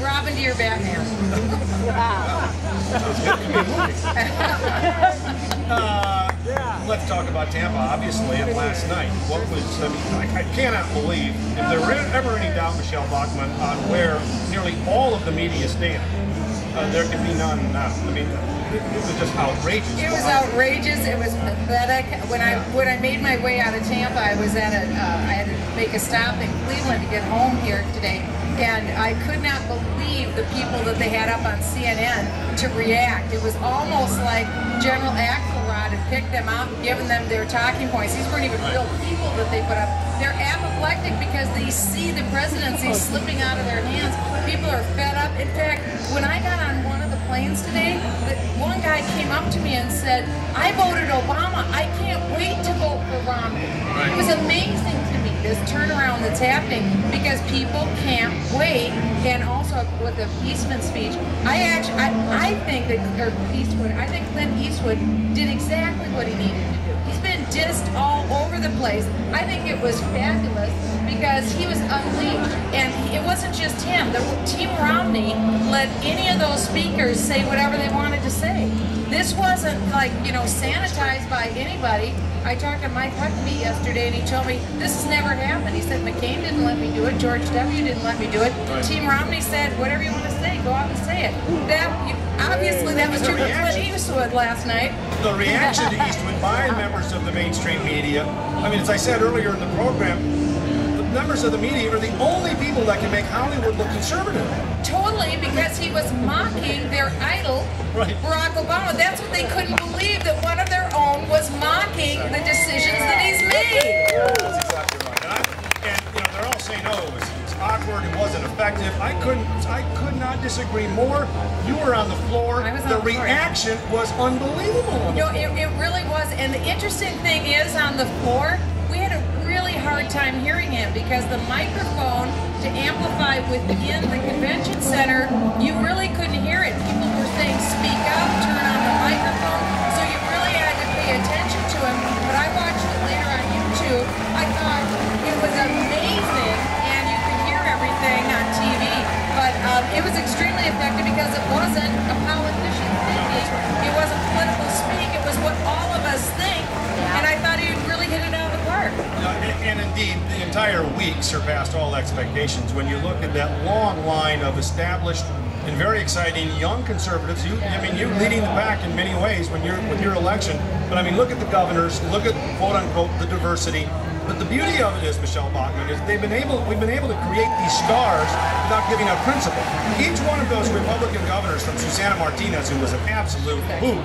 Robin to your Batman. Let's talk about Tampa, obviously, and last night. What was, I cannot believe, if there were ever any doubt, Michele Bachmann, on where nearly all of the media stand, there can be none now. I mean, it was just outrageous. It was outrageous. It was pathetic. When I made my way out of Tampa, I was at I had to make a stop in Cleveland to get home here today, and I could not believe the people that they had up on CNN to react. It was almost like General Axelrod had picked them out and given them their talking points. These weren't even real people that they put up. They're apoplectic because they see the presidency slipping out of their hands. People are fed up. In fact, when I got on one of the planes today, one guy came up to me and said, "I voted Obama. I can't wait to vote for Romney." It was amazing to me, this turnaround that's happening, because people can't wait. And also with the Eastman speech, I think Clint Eastwood did exactly what he needed to do. He's been dissed all over the place. I think it was fabulous because he was unleashed, and it wasn't just him. Team Romney let any of those speakers say whatever they wanted to say. This wasn't like, sanitized by anybody. I talked to Mike Huckabee yesterday, and he told me this has never happened. He said McCain didn't let me do it, George W. didn't let me do it. Team Romney said, whatever you want to say, go out and say it. Obviously, that was true for Clint Eastwood last night. The reaction to Eastwood by members of the mainstream media, I mean, as I said earlier in the program, the members of the media are the only people that can make Hollywood look conservative. Totally, because he was mocking their idol, Barack Obama. That's what they couldn't believe, that one of their own was mocking the decisions that he's made. That's exactly right. And they're all saying, oh, it was awkward, it wasn't effective. I could not disagree more. You were on the floor. The reaction was unbelievable. It really was. And the interesting thing is, on the floor, we had a really hard time hearing him because the microphone to amplify within the convention center, you really couldn't hear it. People were saying, speak up, turn on the microphone. So you really had to pay attention to him. But I watched it later on YouTube. I thought it was amazing, and you could hear everything on TV. But it was extremely effective because it wasn't a politician thinking. It wasn't political speak. It was what all of us think. And I thought he really hit it out of the park. And indeed, the entire week surpassed all expectations. When you look at that long line of established and very exciting young conservatives, you're leading the pack in many ways with your election. But I mean, look at the governors, look at quote unquote the diversity. But the beauty of it is, Michele Bachmann, is we've been able to create these stars without giving up principle. Each one of those Republican governors, from Susana Martinez, who was an absolute hoot,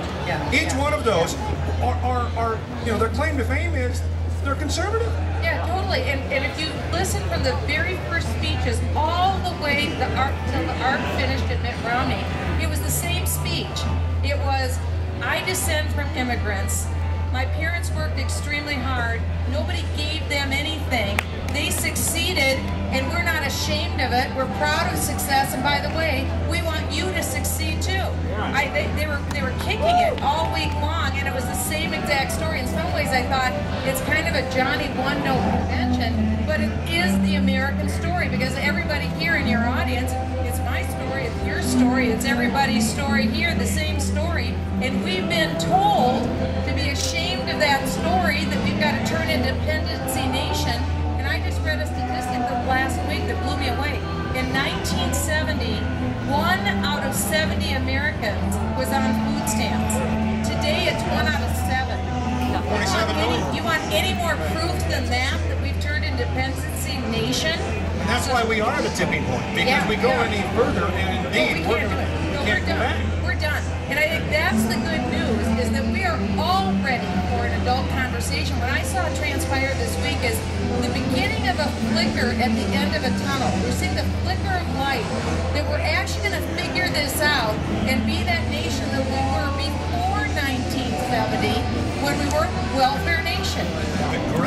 each one of those are their claim to fame is they're conservative. Yeah, totally. And if you listen from the very first speeches all the way till the arc finished at Mitt Romney, it was the same speech. It was, I descend from immigrants. My parents worked extremely hard. Nobody gave them anything. They succeeded, and we're not ashamed of it. We're proud of success, and by the way, we want you to succeed too. They were kicking it all week long, and it was the same exact story. In some ways, I thought it's kind of a Johnny one-note convention, but it is the American story, because everybody here in your audience, it's my story, it's your story, it's everybody's story here, the same story, and we've been told to be ashamed of that story, that we've got to turn into a dependency nation. And I just read a statistic last week that blew me away. In 1970, 1 out of 70 Americans was on food stamps. Today it's 1 out of 7. 47 million. You want any more proof than that we've turned into a dependency nation? And that's why we are at a tipping point, because we go any further, and indeed, we can't do it. No, we're done. We're done. And I think that's the good news, is that we are all ready for an adult conversation. What I saw transpire this week is the beginning of a flicker at the end of a tunnel. We're seeing the flicker of light, that we're actually going to figure this out and be that nation that we were before 1970, when we were a welfare nation. The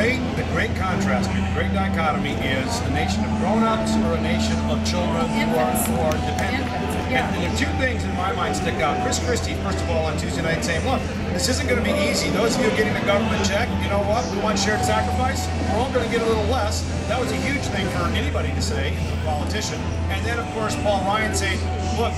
great contrast, the great dichotomy is a nation of grown-ups or a nation of children who are dependent. Yeah. And the two things in my mind stick out. Chris Christie, first of all, on Tuesday night saying, look, this isn't going to be easy. Those of you getting a government check, you know what? We want shared sacrifice. We're all going to get a little less. That was a huge thing for anybody to say, a politician. And then, of course, Paul Ryan saying, look,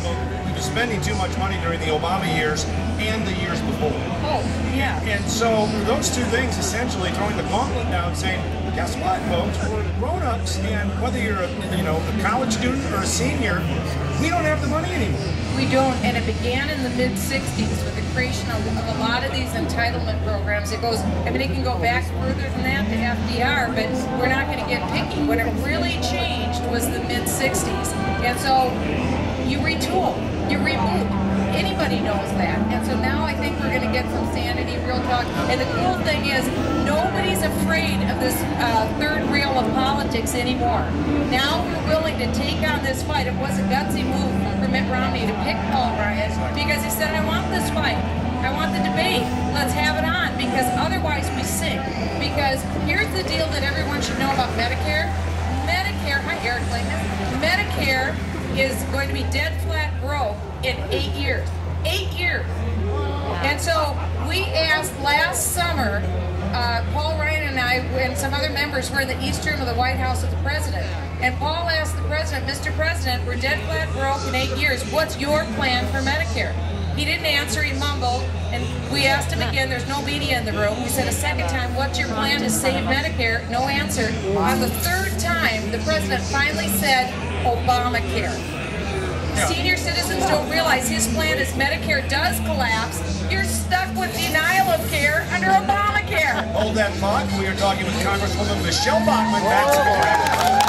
we've been spending too much money during the Obama years and the years before. Oh, yeah. And so those two things essentially throwing the gauntlet down saying, guess what, folks? We're grown-ups, and whether you're a college student or a senior, we don't have the money anymore. We don't, and it began in the mid-'60s with the creation of a lot of these entitlement programs. It goes, I mean, it can go back further than that to FDR, but we're not going to get picky. When it really changed was the mid-'60s. And so you retool, you reboot. Anybody knows that. And so now I think we're going to get some sanity, real talk. And the cool thing is, nobody's afraid of this third rail of politics anymore. Now we're willing to take on this fight. It was a gutsy move for Mitt Romney to pick Paul Ryan because he said, I want this fight. I want the debate. Let's have it on, because otherwise we sink. Because here's the deal that everyone should know about Medicare. Medicare, hi Eric Clayton, Medicare is going to be dead flat broke in 8 years. 8 years. And so we asked last summer, Paul Ryan and I and some other members were in the East Room of the White House with the President. And Paul asked the President, Mr. President, we're dead flat broke in 8 years. What's your plan for Medicare? He didn't answer, he mumbled, and we asked him again, there's no media in the room. We said a second time, what's your plan to save Medicare? No answer. On the third time, the President finally said, Obamacare. Yeah. Senior citizens don't realize his plan is Medicare does collapse, you're stuck with denial of care under Obamacare. Hold that thought. We are talking with Congresswoman Michele Bachmann.